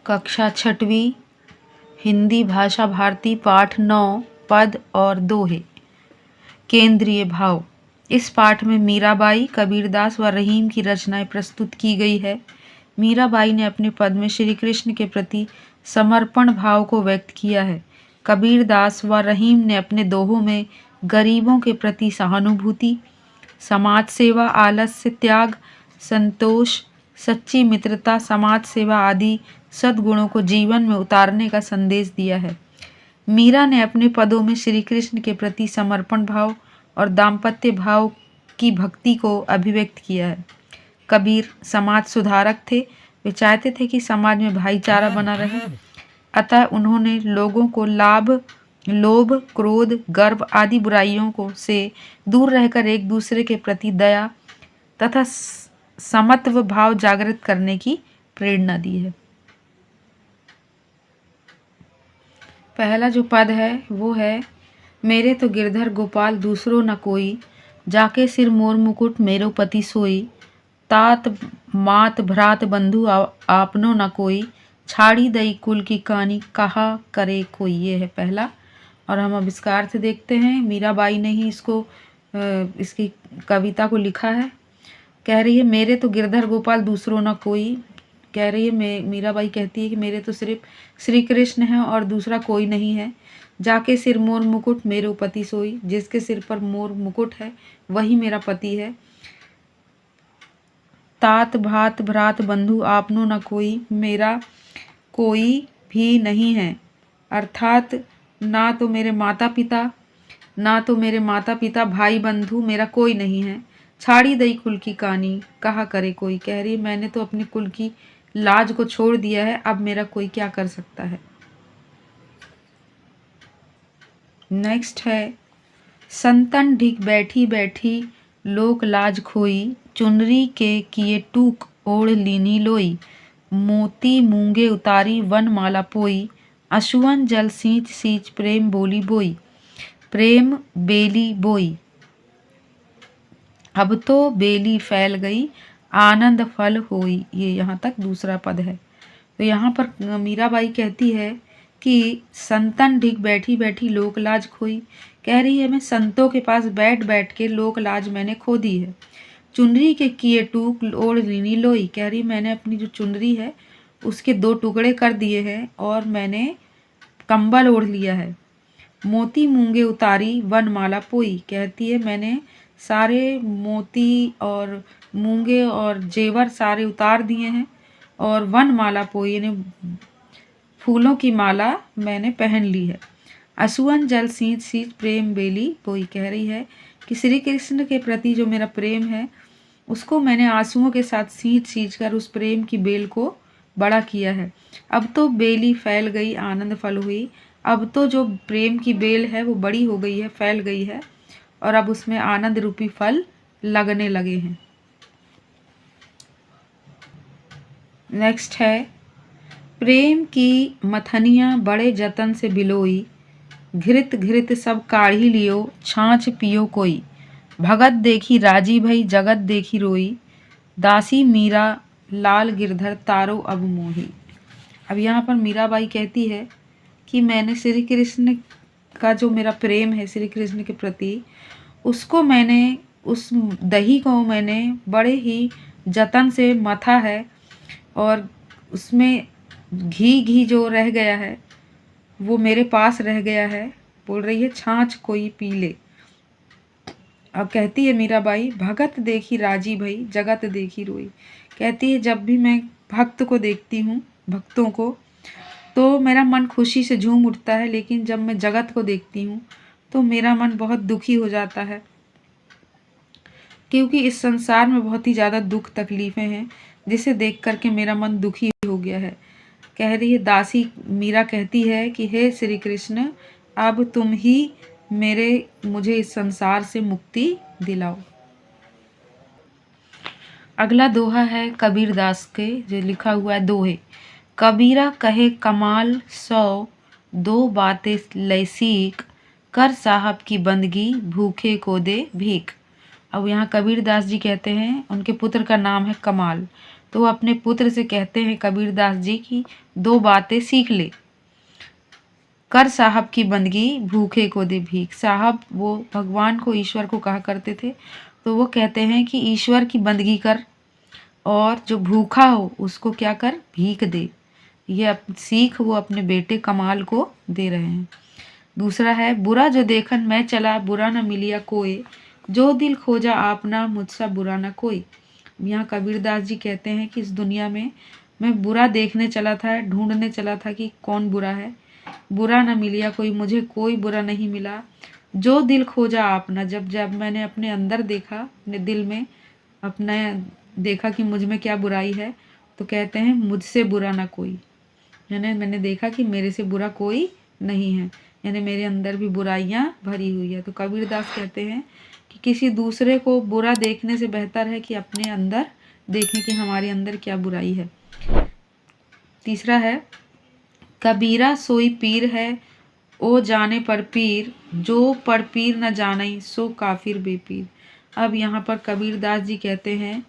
कक्षा छठवीं हिंदी भाषा भारती पाठ 9 पद और दोहे। केंद्रीय भाव। इस पाठ में मीराबाई, कबीरदास व रहीम की रचनाएं प्रस्तुत की गई है। मीराबाई ने अपने पद में श्री कृष्ण के प्रति समर्पण भाव को व्यक्त किया है। कबीरदास व रहीम ने अपने दोहों में गरीबों के प्रति सहानुभूति, समाज सेवा, आलस्य त्याग, संतोष, सच्ची मित्रता, समाज सेवा आदि सद्गुणों को जीवन में उतारने का संदेश दिया है। मीरा ने अपने पदों में श्री कृष्ण के प्रति समर्पण भाव और दाम्पत्य भाव की भक्ति को अभिव्यक्त किया है। कबीर समाज सुधारक थे। वे चाहते थे कि समाज में भाईचारा बना रहे, अतः उन्होंने लोगों को लोभ, क्रोध, गर्व आदि बुराइयों को से दूर रहकर एक दूसरे के प्रति दया तथा समत्व भाव जागृत करने की प्रेरणा दी है। पहला जो पद है वो है, मेरे तो गिरधर गोपाल दूसरो न कोई, जाके सिर मोर मुकुट मेरो पति सोई, तात मात भ्रात बंधु आपनो न कोई, छाड़ी दई कुल की कहानी कहा करे कोई। ये है पहला। और हम अब इसका अर्थ देखते हैं। मीराबाई ने ही इसकी कविता को लिखा है। कह रही है, मेरे तो गिरधर गोपाल दूसरो न कोई। कह रही है, मीराबाई कहती है कि मेरे तो सिर्फ श्री कृष्ण हैं और दूसरा कोई नहीं है। जाके सिर मोर मुकुट मेरो पति सोई, जिसके सिर पर मोर मुकुट है वही मेरा पति है। तात भात भ्रात बंधु आपनो न कोई, मेरा कोई भी नहीं है। अर्थात ना तो मेरे माता पिता भाई बंधु मेरा कोई नहीं है। छाड़ी दई कुल की कहानी कहा करे कोई। कह रही मैंने तो अपनी कुल की लाज को छोड़ दिया है, अब मेरा कोई क्या कर सकता है। नेक्स्ट है, संतन ढिक बैठी बैठी लोक लाज खोई, चुनरी के किए टूक ओढ़ लीनी लोई, मोती मूंगे उतारी वन माला पोई, अशुवन जल सींच सींच प्रेम बोली बोई, प्रेम बेली बोई। अब तो बेली फैल गई आनंद फल होई। ये यहाँ तक दूसरा पद है। तो यहाँ पर मीराबाई कहती है कि संतन ढिक बैठी बैठी लोक लाज खोई। कह रही है मैं संतों के पास बैठ बैठ के लोक लाज मैंने खो दी है। चुनरी के किए टूक ओढ़ लीनी लोई। कह रही मैंने अपनी जो चुनरी है उसके 2 टुकड़े कर दिए हैं और मैंने कंबल ओढ़ लिया है। मोती मूंगे उतारी वन माला पोई। कहती है मैंने सारे मोती और मूंगे और जेवर सारे उतार दिए हैं और वन माला पोई यानी फूलों की माला मैंने पहन ली है। असुवन जल सींच सींच प्रेम बेली बोई। कह रही है कि श्री कृष्ण के प्रति जो मेरा प्रेम है उसको मैंने आंसुओं के साथ सींच सींच कर उस प्रेम की बेल को बड़ा किया है। अब तो बेली फैल गई आनंद फल हुई। अब तो जो प्रेम की बेल है वो बड़ी हो गई है, फैल गई है और अब उसमें आनंद रूपी फल लगने लगे हैं। नेक्स्ट है, प्रेम की मथनियाँ बड़े जतन से बिलोई, घृत घृत सब काढ़ी लियो छाछ पियो कोई, भगत देखी राजी भई जगत देखी रोई, दासी मीरा लाल गिरधर तारो अब मोही। अब यहाँ पर मीराबाई कहती है कि मैंने श्री कृष्ण का जो मेरा प्रेम है श्री कृष्ण के प्रति, उसको मैंने उस दही को मैंने बड़े ही जतन से मथा है और उसमें घी जो रह गया है वो मेरे पास रह गया है। बोल रही है छाछ कोई पी ले। अब कहती है मीराबाई, भगत देखी राजी भई जगत देखी रोई। कहती है जब भी मैं भक्त को देखती हूँ, भक्तों को, तो मेरा मन खुशी से झूम उठता है, लेकिन जब मैं जगत को देखती हूँ तो मेरा मन बहुत दुखी हो जाता है, क्योंकि इस संसार में बहुत ही ज़्यादा दुख तकलीफ़ें हैं जिसे देख करके मेरा मन दुखी हो गया है। कह रही है दासी मीरा कहती है कि हे श्री कृष्ण, अब तुम ही मुझे इस संसार से मुक्ति दिलाओ। अगला दोहा है कबीरदास के, जो लिखा हुआ है दोहे। कबीरा कहे कमाल 100 दो बातें ले सीख, कर साहब की बंदगी भूखे को दे भीख। अब यहाँ कबीरदास जी कहते हैं, उनके पुत्र का नाम है कमाल। तो वो अपने पुत्र से कहते हैं कबीरदास जी की 2 बातें सीख ले। कर साहब की बंदगी, भूखे को दे भीख। साहब वो भगवान को, ईश्वर को कहा करते थे, तो वो कहते हैं कि ईश्वर की बंदगी कर और जो भूखा हो उसको क्या कर, भीख दे। ये सीख वो अपने बेटे कमाल को दे रहे हैं। दूसरा है, बुरा जो देखन मैं चला, बुरा न मिलिया कोई, जो दिल खोजा आपना, मुझसा बुरा न कोई। यहाँ कबीरदास जी कहते हैं कि इस दुनिया में मैं बुरा देखने चला था, ढूंढने चला था कि कौन बुरा है, बुरा न मिलिया कोई, मुझे कोई बुरा नहीं मिला। जो दिल खोजा आपना, जब जब मैंने अपने अंदर देखा, अपने दिल में अपना देखा कि मुझ में क्या बुराई है, तो कहते हैं मुझसे बुरा ना कोई, यानी मैंने देखा कि मेरे से बुरा कोई नहीं है, यानी मेरे अंदर भी बुराइयां भरी हुई है। तो कबीरदास कहते हैं कि किसी दूसरे को बुरा देखने से बेहतर है कि अपने अंदर देखें कि हमारे अंदर क्या बुराई है। तीसरा है, कबीरा सोई पीर है, ओ जाने पर पीर, जो पर पीर न जाने सो काफिर बेपीर। अब यहाँ पर कबीरदास जी कहते हैं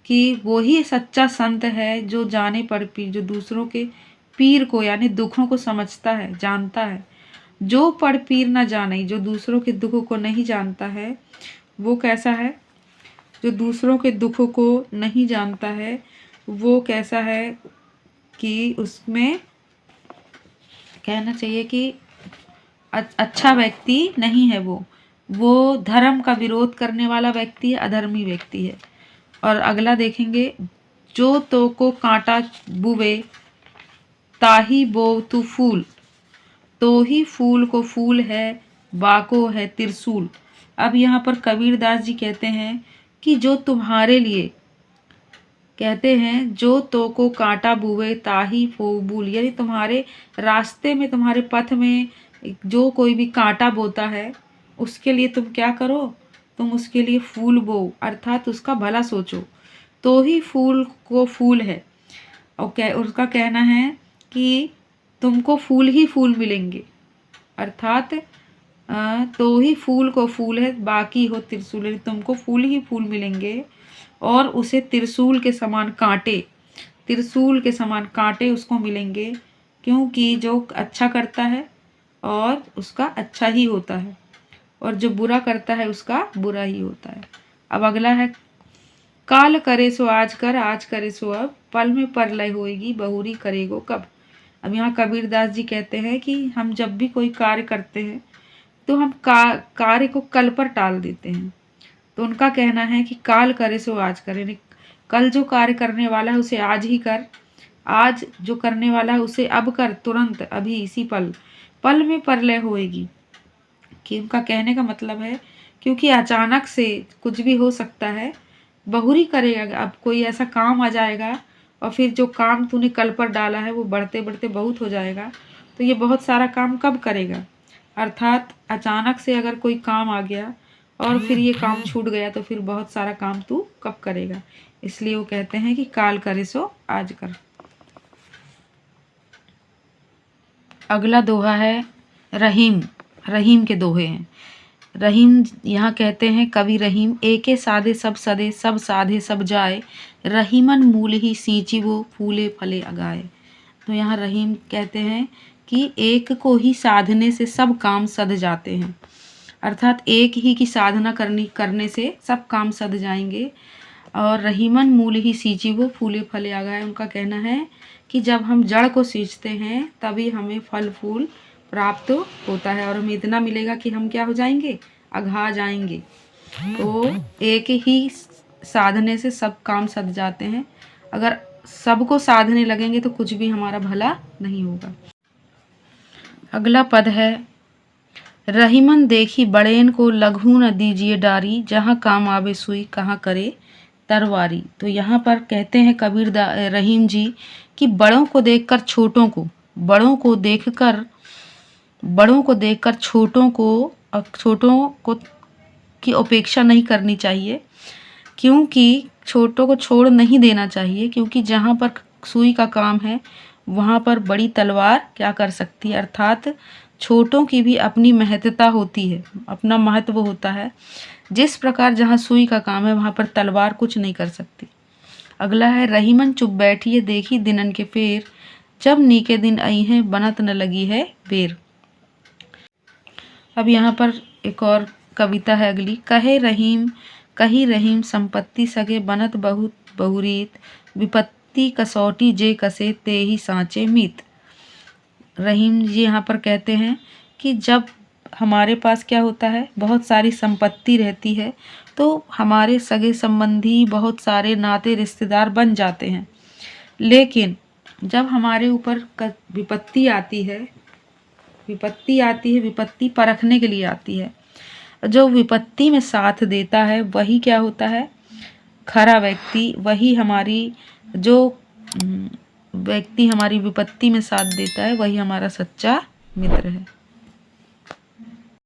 कि वो ही सच्चा संत है जो जाने पर पीर, जो दूसरों के पीर को यानी दुखों को समझता है, जानता है। जो पर पीर न जाने, जो दूसरों के दुखों को नहीं जानता है, वो कैसा है, जो दूसरों के दुखों को नहीं जानता है वो कैसा है कि उसमें कहना चाहिए कि अच्छा व्यक्ति नहीं है, वो धर्म का विरोध करने वाला व्यक्ति है, अधर्मी व्यक्ति है। और अगला देखेंगे, जो तो को कांटा बुवे, ताही बो तू फूल, तो ही फूल को फूल है, बाको है त्रिशूल। अब यहाँ पर कबीरदास जी कहते हैं कि जो तुम्हारे लिए, कहते हैं जो तो को कांटा बुवे ताही फूल, यानी तुम्हारे रास्ते में, तुम्हारे पथ में जो कोई भी कांटा बोता है उसके लिए तुम क्या करो, तुम उसके लिए फूल बो, अर्थात उसका भला सोचो, तो ही फूल को फूल है। और उसका कहना है कि तुमको फूल ही फूल मिलेंगे, अर्थात तो ही फूल को फूल है, बाकी हो त्रिशूल, तुमको फूल ही फूल मिलेंगे और उसे त्रिशूल के समान कांटे, त्रिशूल के समान कांटे उसको मिलेंगे, क्योंकि जो अच्छा करता है और उसका अच्छा ही होता है, और जो बुरा करता है उसका बुरा ही होता है। अब अगला है, काल करे सो आज कर, आज करे सो अब, पल में परलय होएगी, बहुरी करेगो कब। अब यहाँ कबीरदास जी कहते हैं कि हम जब भी कोई कार्य करते हैं तो हम कार्य को कल पर टाल देते हैं। तो उनका कहना है कि काल करे सो आज करे, कल जो कार्य करने वाला है उसे आज ही कर, आज जो करने वाला है उसे अब कर, तुरंत, अभी, इसी पल, पल में परलय होएगी। कि उनका कहने का मतलब है क्योंकि अचानक से कुछ भी हो सकता है, बहुरी करेगा, अब कोई ऐसा काम आ जाएगा और फिर जो काम तूने कल पर डाला है वो बढ़ते बढ़ते बहुत हो जाएगा, तो ये बहुत सारा काम कब करेगा, अर्थात अचानक से अगर कोई काम आ गया और फिर ये काम छूट गया तो फिर बहुत सारा काम तू कब करेगा। इसलिए वो कहते हैं कि काल करे सो आज कर। अगला दोहा है रहीम, रहीम के दोहे हैं। रहीम यहाँ कहते हैं कवि रहीम, एके साधे सब सदे, सब साधे सब जाए, रहीमन मूल ही सींची वो, फूले फले अगाए। तो यहाँ रहीम कहते हैं कि एक को ही साधने से सब काम सध जाते हैं, अर्थात एक ही की साधना करने से सब काम सध जाएंगे। और रहीमन मूल ही सींची वो, फूले फले अगाए, उनका कहना है कि जब हम जड़ को सींचते हैं तभी हमें फल फूल प्राप्त होता है और हमें इतना मिलेगा कि हम क्या हो जाएंगे, अघा जाएंगे। तो एक ही साधने से सब काम सध जाते हैं, अगर सबको साधने लगेंगे तो कुछ भी हमारा भला नहीं होगा। अगला पद है, रहीमन देखी बड़ेन को, लघु न दीजिए डारी, जहाँ काम आवे सुई, कहाँ करे तरवारी। तो यहाँ पर कहते हैं कबीर रहीम जी कि बड़ों को देखकर छोटों को, बड़ों को देखकर छोटों को की उपेक्षा नहीं करनी चाहिए, क्योंकि छोटों को छोड़ नहीं देना चाहिए, क्योंकि जहाँ पर सुई का काम है वहाँ पर बड़ी तलवार क्या कर सकती है, अर्थात छोटों की भी अपनी महत्ता होती है, अपना महत्व होता है। जिस प्रकार जहाँ सुई का काम है वहाँ पर तलवार कुछ नहीं कर सकती। अगला है रहीमन चुप बैठी है देखी दिनन के फेर, जब नीके दिन आई हैं बनत न लगी है बेर। अब यहाँ पर एक और कविता है अगली। कही रहीम संपत्ति सगे बनत बहुत बहुरीत, विपत्ति कसौटी जे कसे ते ही सांचे मीत। रहीम जी यहाँ पर कहते हैं कि जब हमारे पास क्या होता है, बहुत सारी संपत्ति रहती है, तो हमारे सगे संबंधी बहुत सारे नाते रिश्तेदार बन जाते हैं, लेकिन जब हमारे ऊपर विपत्ति आती है, विपत्ति परखने के लिए आती है, जो विपत्ति में साथ देता है वही क्या होता है, खरा व्यक्ति। वही जो व्यक्ति हमारी विपत्ति में साथ देता है वही हमारा सच्चा मित्र है।